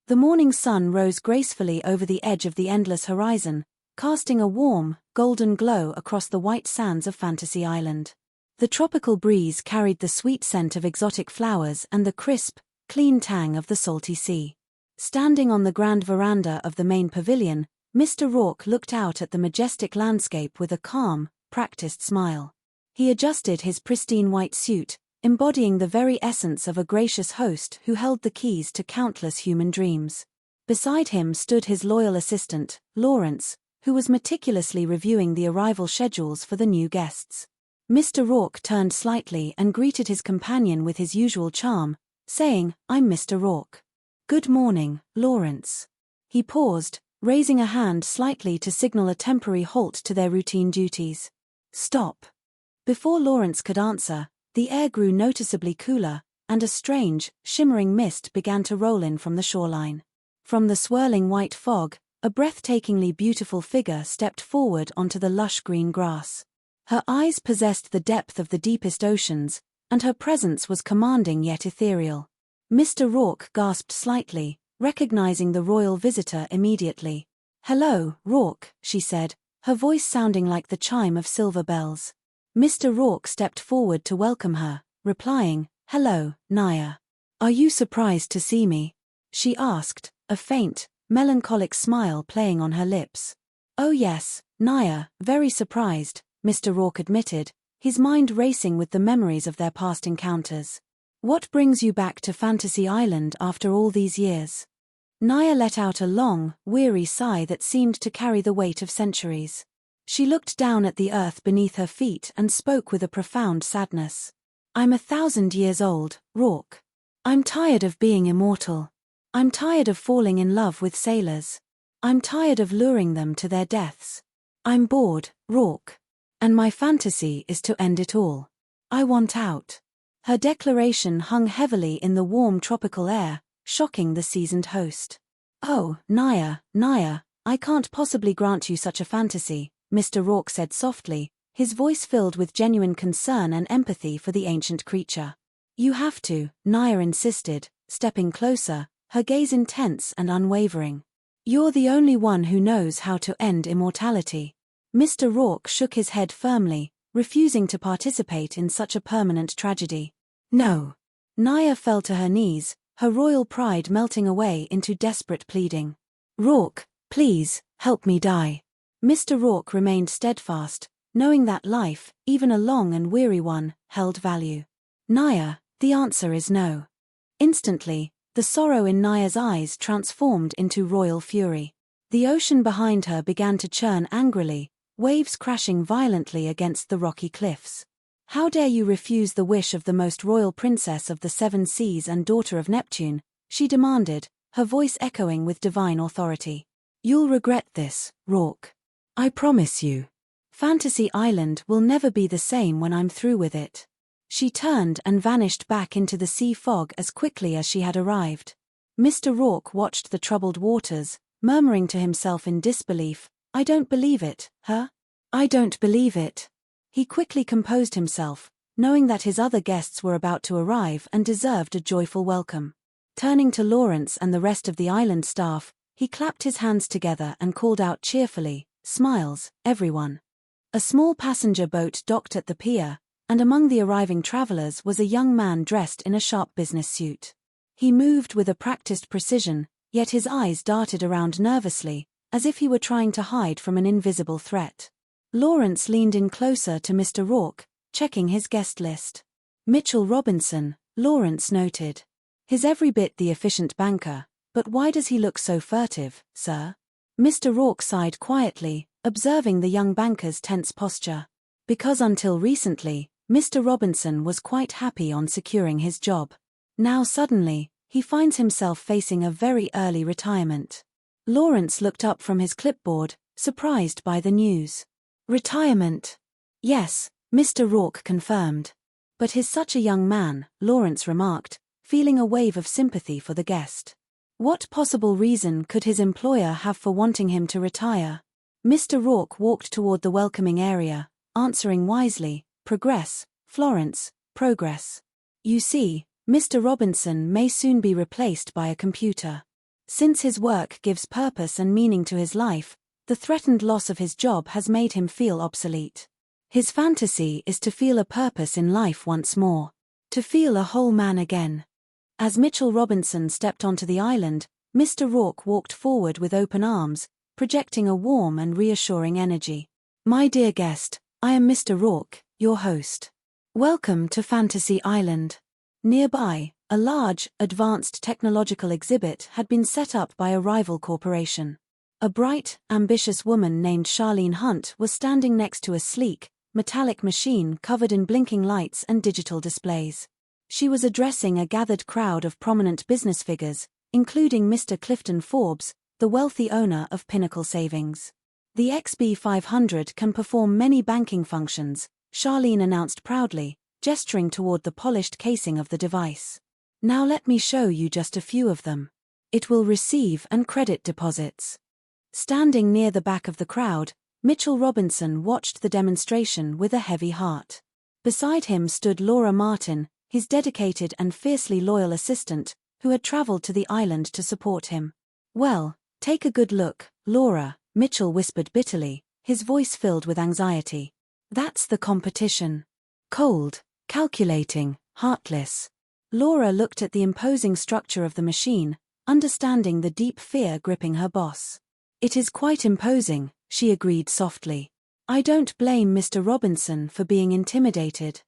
The morning sun rose gracefully over the edge of the endless horizon, casting a warm, golden glow across the white sands of Fantasy Island. The tropical breeze carried the sweet scent of exotic flowers and the crisp, clean tang of the salty sea. Standing on the grand veranda of the main pavilion, Mr. Rourke looked out at the majestic landscape with a calm, practiced smile. He adjusted his pristine white suit, embodying the very essence of a gracious host who held the keys to countless human dreams. Beside him stood his loyal assistant, Lawrence, who was meticulously reviewing the arrival schedules for the new guests. Mr. Rourke turned slightly and greeted his companion with his usual charm, saying, "I'm Mr. Rourke." "Good morning, Lawrence." He paused, raising a hand slightly to signal a temporary halt to their routine duties. "Stop." Before Lawrence could answer, the air grew noticeably cooler, and a strange, shimmering mist began to roll in from the shoreline. From the swirling white fog, a breathtakingly beautiful figure stepped forward onto the lush green grass. Her eyes possessed the depth of the deepest oceans, and her presence was commanding yet ethereal. Mr. Rourke gasped slightly, recognizing the royal visitor immediately. "Hello, Rourke," she said, her voice sounding like the chime of silver bells. Mr. Rourke stepped forward to welcome her, replying, "Hello, Naya. Are you surprised to see me?" she asked, a faint, melancholic smile playing on her lips. "Oh yes, Naya, very surprised," Mr. Rourke admitted, his mind racing with the memories of their past encounters. "What brings you back to Fantasy Island after all these years?" Naya let out a long, weary sigh that seemed to carry the weight of centuries. She looked down at the earth beneath her feet and spoke with a profound sadness. "I'm 1,000 years old, Rourke. I'm tired of being immortal. I'm tired of falling in love with sailors. I'm tired of luring them to their deaths. I'm bored, Rourke. And my fantasy is to end it all. I want out." Her declaration hung heavily in the warm tropical air, shocking the seasoned host. "Oh, Naya, I can't possibly grant you such a fantasy," Mr. Rourke said softly, his voice filled with genuine concern and empathy for the ancient creature. "You have to," Naya insisted, stepping closer, her gaze intense and unwavering. "You're the only one who knows how to end immortality." Mr. Rourke shook his head firmly, refusing to participate in such a permanent tragedy. "No." Naya fell to her knees, her royal pride melting away into desperate pleading. "Rourke, please, help me die." Mr. Rourke remained steadfast, knowing that life, even a long and weary one, held value. "Naya, the answer is no." Instantly, the sorrow in Naya's eyes transformed into royal fury. The ocean behind her began to churn angrily, waves crashing violently against the rocky cliffs. "How dare you refuse the wish of the most royal princess of the seven seas and daughter of Neptune?" she demanded, her voice echoing with divine authority. "You'll regret this, Rourke. I promise you. Fantasy Island will never be the same when I'm through with it." She turned and vanished back into the sea fog as quickly as she had arrived. Mr. Rourke watched the troubled waters, murmuring to himself in disbelief, "I don't believe it, huh? I don't believe it." He quickly composed himself, knowing that his other guests were about to arrive and deserved a joyful welcome. Turning to Lawrence and the rest of the island staff, he clapped his hands together and called out cheerfully, "Smiles, everyone." A small passenger boat docked at the pier, and among the arriving travelers was a young man dressed in a sharp business suit. He moved with a practiced precision, yet his eyes darted around nervously, as if he were trying to hide from an invisible threat. Lawrence leaned in closer to Mr. Rourke, checking his guest list. "Mitchell Robinson," Lawrence noted. "He's every bit the efficient banker, but why does he look so furtive, sir?" Mr. Rourke sighed quietly, observing the young banker's tense posture. Because until recently, Mr. Robinson was quite happy on securing his job. Now suddenly, he finds himself facing a very early retirement. Lawrence looked up from his clipboard, surprised by the news. "Retirement?" "Yes," Mr. Rourke confirmed. "But he's such a young man," Lawrence remarked, feeling a wave of sympathy for the guest. What possible reason could his employer have for wanting him to retire? Mr. Rourke walked toward the welcoming area, answering wisely, "Progress, Florence, progress. You see, Mr. Robinson may soon be replaced by a computer." Since his work gives purpose and meaning to his life, the threatened loss of his job has made him feel obsolete. His fantasy is to feel a purpose in life once more. To feel a whole man again. As Mitchell Robinson stepped onto the island, Mr. Rourke walked forward with open arms, projecting a warm and reassuring energy. "My dear guest, I am Mr. Rourke, your host. Welcome to Fantasy Island." Nearby, a large, advanced technological exhibit had been set up by a rival corporation. A bright, ambitious woman named Charlene Hunt was standing next to a sleek, metallic machine covered in blinking lights and digital displays. She was addressing a gathered crowd of prominent business figures, including Mr. Clifton Forbes, the wealthy owner of Pinnacle Savings. "The XB500 can perform many banking functions," Charlene announced proudly, gesturing toward the polished casing of the device. "Now let me show you just a few of them. It will receive and credit deposits." Standing near the back of the crowd, Mitchell Robinson watched the demonstration with a heavy heart. Beside him stood Laura Martin, his dedicated and fiercely loyal assistant, who had traveled to the island to support him. "Well, take a good look, Laura," Mitchell whispered bitterly, his voice filled with anxiety. "That's the competition. Cold, calculating, heartless." Laura looked at the imposing structure of the machine, understanding the deep fear gripping her boss. "It is quite imposing," she agreed softly. "I don't blame Mr. Robinson for being intimidated."